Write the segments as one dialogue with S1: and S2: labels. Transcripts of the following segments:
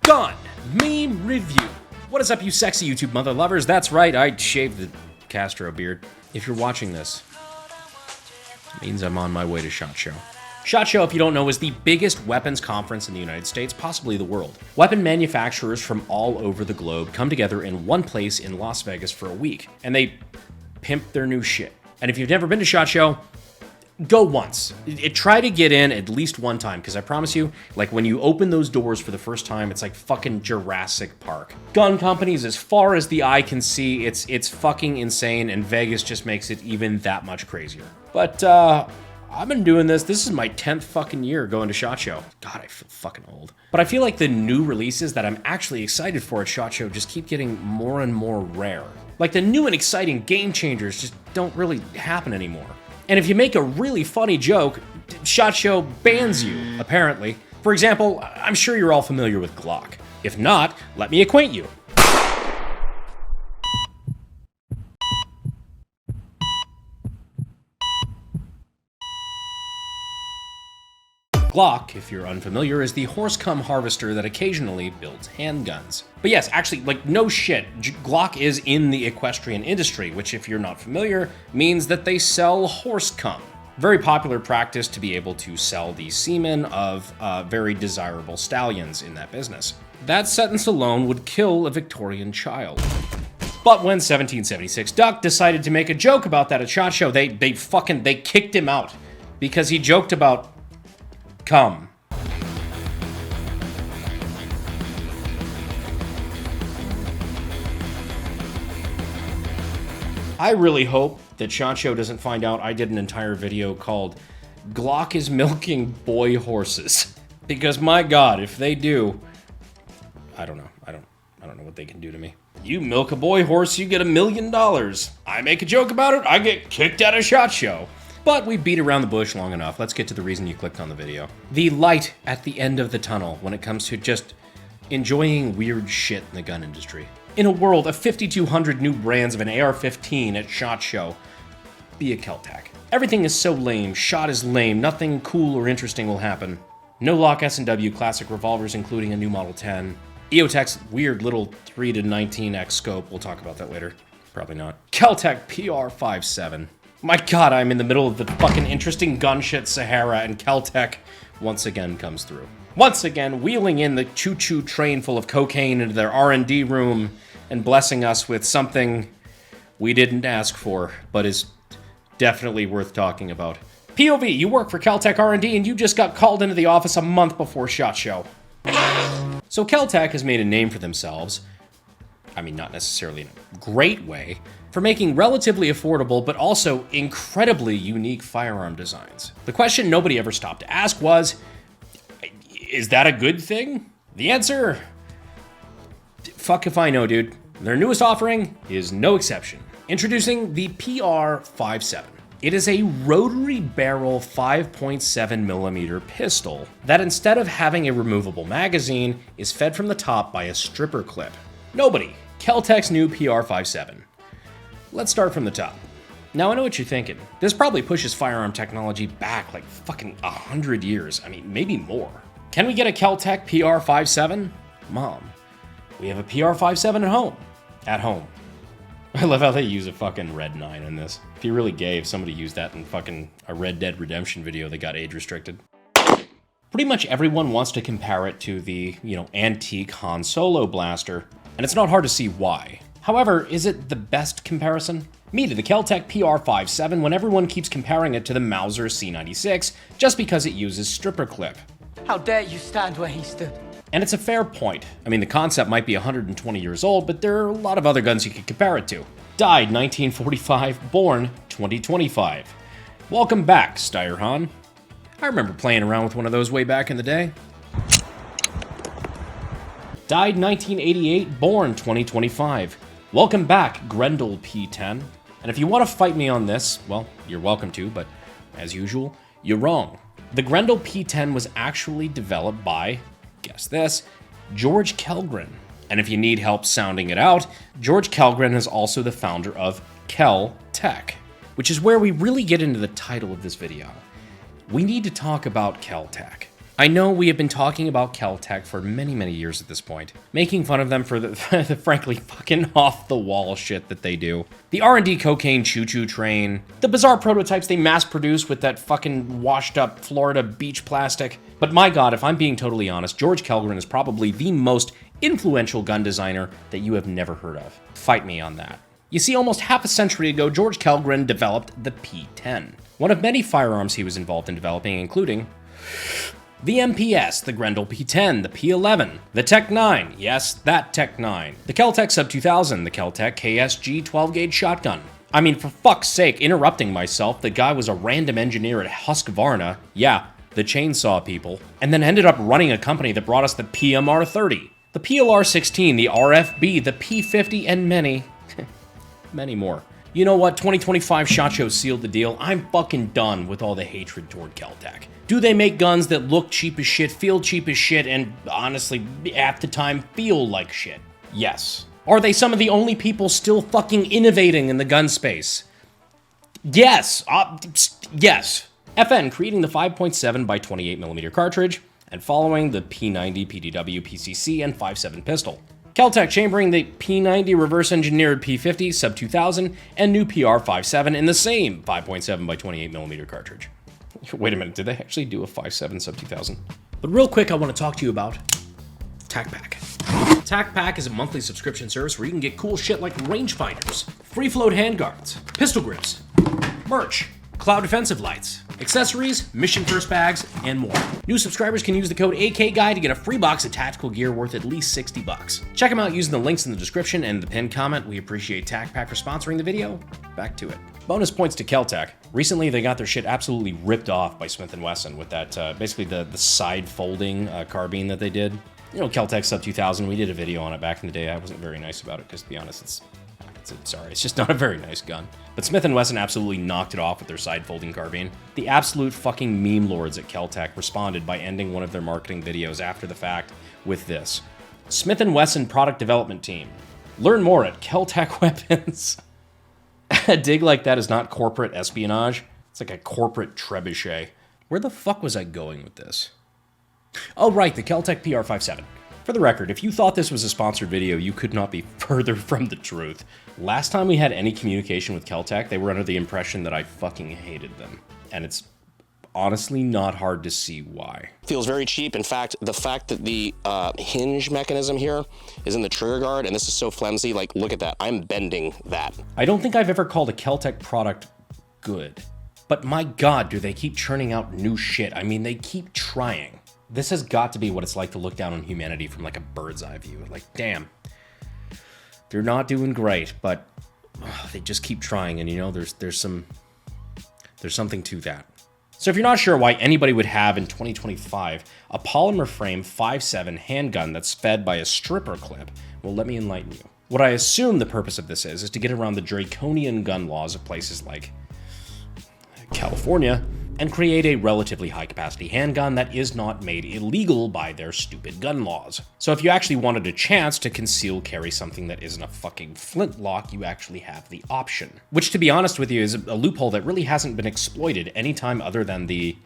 S1: Gun meme review. What is up, you sexy YouTube mother lovers? That's right, I shaved the Castro beard. If you're watching this, it means I'm on my way to SHOT Show. SHOT Show, if you don't know, is the biggest weapons conference in the United States, possibly the world. Weapon manufacturers from all over the globe come together in one place in Las Vegas for a week, and they pimp their new shit. And if you've never been to SHOT Show, go once. Try to get in at least one time, because I promise you, like when you open those doors for the first time, it's like fucking Jurassic Park. Gun companies, as far as the eye can see, it's fucking insane, and Vegas just makes it even that much crazier. But I've been doing this. This is my 10th fucking year going to SHOT Show. God, I feel fucking old. But I feel like the new releases that I'm actually excited for at SHOT Show just keep getting more and more rare. Like the new and exciting game changers just don't really happen anymore. And if you make a really funny joke, SHOT Show bans you, apparently. For example, I'm sure you're all familiar with Glock. If not, let me acquaint you. Glock, if you're unfamiliar, is the horse-cum harvester that occasionally builds handguns. But yes, actually, like, no shit, Glock is in the equestrian industry, which, if you're not familiar, means that they sell horse cum. Very popular practice to be able to sell the semen of very desirable stallions in that business. That sentence alone would kill a Victorian child. But when 1776 Duck decided to make a joke about that at SHOT Show, they kicked him out because he joked about cum. I really hope that SHOT Show doesn't find out I did an entire video called Glock is milking boy horses. Because my God, if they do, I don't know. I don't know what they can do to me. You milk a boy horse, you get $1 million. I make a joke about it, I get kicked out of SHOT Show. But we beat around the bush long enough. Let's get to the reason you clicked on the video. The light at the end of the tunnel when it comes to just enjoying weird shit in the gun industry. In a world of 5,200 new brands of an AR-15 at SHOT Show, be a Keltech. Everything is so lame, shot is lame, nothing cool or interesting will happen. No lock S&W classic revolvers, including a new Model 10. EOTech's weird little 3-19x scope, we'll talk about that later. Probably not. Keltech PR-57. My God, I'm in the middle of the fucking interesting gun shit Sahara, and Keltech once again comes through. Once again, wheeling in the choo-choo train full of cocaine into their R&D room and blessing us with something we didn't ask for, but is definitely worth talking about. POV, you work for Keltech R&D and you just got called into the office a month before SHOT Show. So Keltech has made a name for themselves, I mean, not necessarily in a great way, for making relatively affordable but also incredibly unique firearm designs. The question nobody ever stopped to ask was, is that a good thing? The answer? Fuck if I know, dude. Their newest offering is no exception. Introducing the PR-57. It is a rotary barrel 5.7mm pistol that, instead of having a removable magazine, is fed from the top by a stripper clip. Nobody. Keltech's new PR-57. Let's start from the top. Now, I know what you're thinking. This probably pushes firearm technology back like fucking 100 years. I mean, maybe more. Can we get a Keltech PR-57? Mom, we have a PR-57 at home. At home. I love how they use a fucking Red 9 in this. If you really gay, if somebody used that in fucking a Red Dead Redemption video that got age restricted. Pretty much everyone wants to compare it to the, antique Han Solo blaster, and it's not hard to see why. However, is it the best comparison? Me to the Keltech PR-57 when everyone keeps comparing it to the Mauser C96 just because it uses stripper clip.
S2: How dare you stand where he stood?
S1: And it's a fair point. I mean, the concept might be 120 years old, but there are a lot of other guns you could compare it to. Died 1945, born 2025. Welcome back, Steyr-Han. I remember playing around with one of those way back in the day. Died 1988, born 2025. Welcome back, Grendel P10. And if you want to fight me on this, well, you're welcome to, but as usual, you're wrong. The Grendel P10 was actually developed by, guess this, George Kellgren. And if you need help sounding it out, George Kellgren is also the founder of Kel-Tec, which is where we really get into the title of this video. We need to talk about Kel-Tec. I know we have been talking about Keltech for many, many years at this point, making fun of them for the frankly fucking off-the-wall shit that they do. The R&D cocaine choo-choo train, the bizarre prototypes they mass-produce with that fucking washed-up Florida beach plastic. But my god, if I'm being totally honest, George Kellgren is probably the most influential gun designer that you have never heard of. Fight me on that. You see, almost half a century ago, George Kellgren developed the P10, one of many firearms he was involved in developing, including the MPS, the Grendel P10, the P11, the Tech 9, yes, that Tech 9, the Keltech Sub 2000, the Keltech KSG 12-gauge shotgun. I mean, for fuck's sake, interrupting myself, the guy was a random engineer at Husqvarna, yeah, the chainsaw people, and then ended up running a company that brought us the PMR 30, the PLR 16, the RFB, the P50, and many more. You know what? 2025 SHOT Show sealed the deal. I'm fucking done with all the hatred toward Keltech. Do they make guns that look cheap as shit, feel cheap as shit, and honestly, at the time, feel like shit? Yes. Are they some of the only people still fucking innovating in the gun space? Yes. Yes. FN creating the 5.7 by 28mm cartridge, and following the P90 PDW PCC and 5.7 pistol. Keltech chambering the P90 reverse-engineered P50 Sub 2000 and new PR 5.7 in the same 5.7 by 28mm cartridge. Wait a minute, did they actually do a 5.7 Sub 2000? But real quick, I want to talk to you about TacPack. TacPack is a monthly subscription service where you can get cool shit like rangefinders, free-float handguards, pistol grips, merch, cloud defensive lights, accessories, mission first bags, and more. New subscribers can use the code AKGUY to get a free box of tactical gear worth at least $60. Check them out using the links in the description and the pinned comment. We appreciate TacPack for sponsoring the video. Back to it. Bonus points to Keltech. Recently, they got their shit absolutely ripped off by Smith & Wesson with that, basically the side folding carbine that they did. You know, Keltech Sub 2000, we did a video on it back in the day. I wasn't very nice about it, because to be honest, it's just not a very nice gun. But Smith & Wesson absolutely knocked it off with their side-folding carbine. The absolute fucking meme lords at Keltech responded by ending one of their marketing videos after the fact with this. Smith & Wesson product development team. Learn more at Keltech Weapons. A dig like that is not corporate espionage. It's like a corporate trebuchet. Where the fuck was I going with this? Oh right, the Keltech PR57. For the record, if you thought this was a sponsored video, you could not be further from the truth. Last time we had any communication with Keltech, they were under the impression that I fucking hated them. And it's honestly not hard to see why.
S3: Feels very cheap. In fact, the fact that the hinge mechanism here is in the trigger guard, and this is so flimsy, like, look at that. I'm bending that.
S1: I don't think I've ever called a Keltech product good. But my god, do they keep churning out new shit. I mean, they keep trying. This has got to be what it's like to look down on humanity from like a bird's eye view. Like, damn, they're not doing great, but they just keep trying, and you know, there's something to that. So if you're not sure why anybody would have in 2025 a polymer frame 5.7 handgun that's fed by a stripper clip, well, let me enlighten you. What I assume the purpose of this is to get around the draconian gun laws of places like California and create a relatively high-capacity handgun that is not made illegal by their stupid gun laws. So if you actually wanted a chance to conceal carry something that isn't a fucking flintlock, you actually have the option. Which, to be honest with you, is a loophole that really hasn't been exploited anytime other than the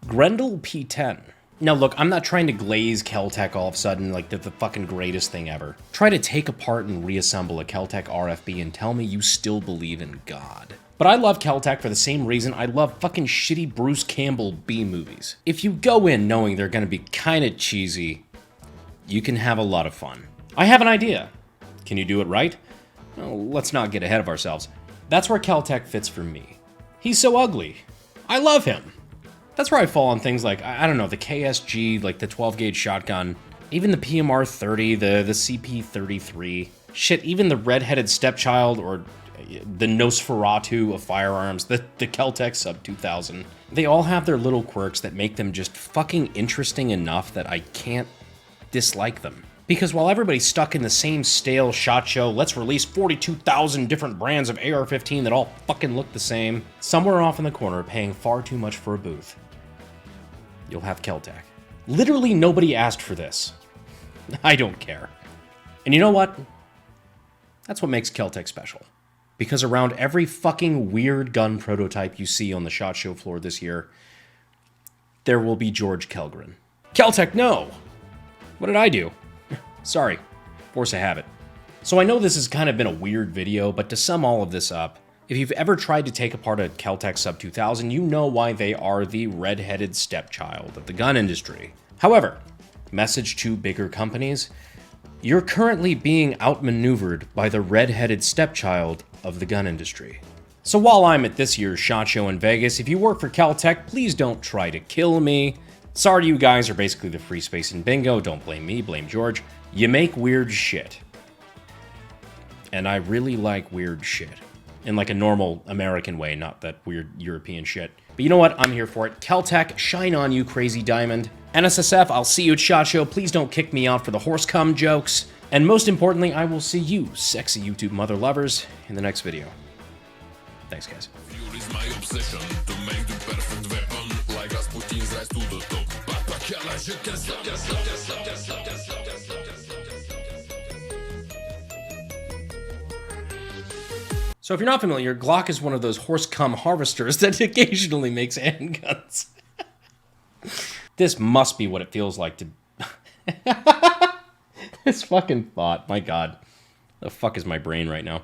S1: Grendel P10. Now look, I'm not trying to glaze Keltech all of a sudden like the fucking greatest thing ever. Try to take apart and reassemble a Keltech RFB and tell me you still believe in God. But I love Keltech for the same reason I love fucking shitty Bruce Campbell B movies. If you go in knowing they're gonna be kinda cheesy, you can have a lot of fun. I have an idea. Can you do it right? Well, let's not get ahead of ourselves. That's where Keltech fits for me. He's so ugly. I love him. That's where I fall on things like, I don't know, the KSG, like the 12-gauge shotgun, even the PMR 30, the CP 33. Shit, even the red-headed stepchild or the Nosferatu of firearms, the Keltech Sub 2000. They all have their little quirks that make them just fucking interesting enough that I can't dislike them. Because while everybody's stuck in the same stale SHOT Show, let's release 42,000 different brands of AR-15 that all fucking look the same, somewhere off in the corner paying far too much for a booth, you'll have Keltech. Literally nobody asked for this. I don't care. And you know what? That's what makes Keltech special. Because around every fucking weird gun prototype you see on the SHOT Show floor this year, there will be George Kelgren. Keltech, no! What did I do? Sorry. Force of habit. So I know this has kind of been a weird video, but to sum all of this up, if you've ever tried to take apart a Keltech Sub 2000, you know why they are the red-headed stepchild of the gun industry. However, message to bigger companies, you're currently being outmaneuvered by the red-headed stepchild of the gun industry. So while I'm at this year's SHOT Show in Vegas, if you work for Keltech, please don't try to kill me. Sorry, you guys are basically the free space in bingo. Don't blame me, blame George. You make weird shit. And I really like weird shit. In like a normal American way, not that weird European shit. But you know what? I'm here for it. Keltech, shine on you, crazy diamond. NSSF, I'll see you at SHOT Show. Please don't kick me out for the horse cum jokes. And most importantly, I will see you, sexy YouTube mother lovers, in the next video. Thanks, guys. So if you're not familiar, Glock is one of those horse cum harvesters that occasionally makes handguns. This must be what it feels like to... This fucking thought, my god. The fuck is my brain right now?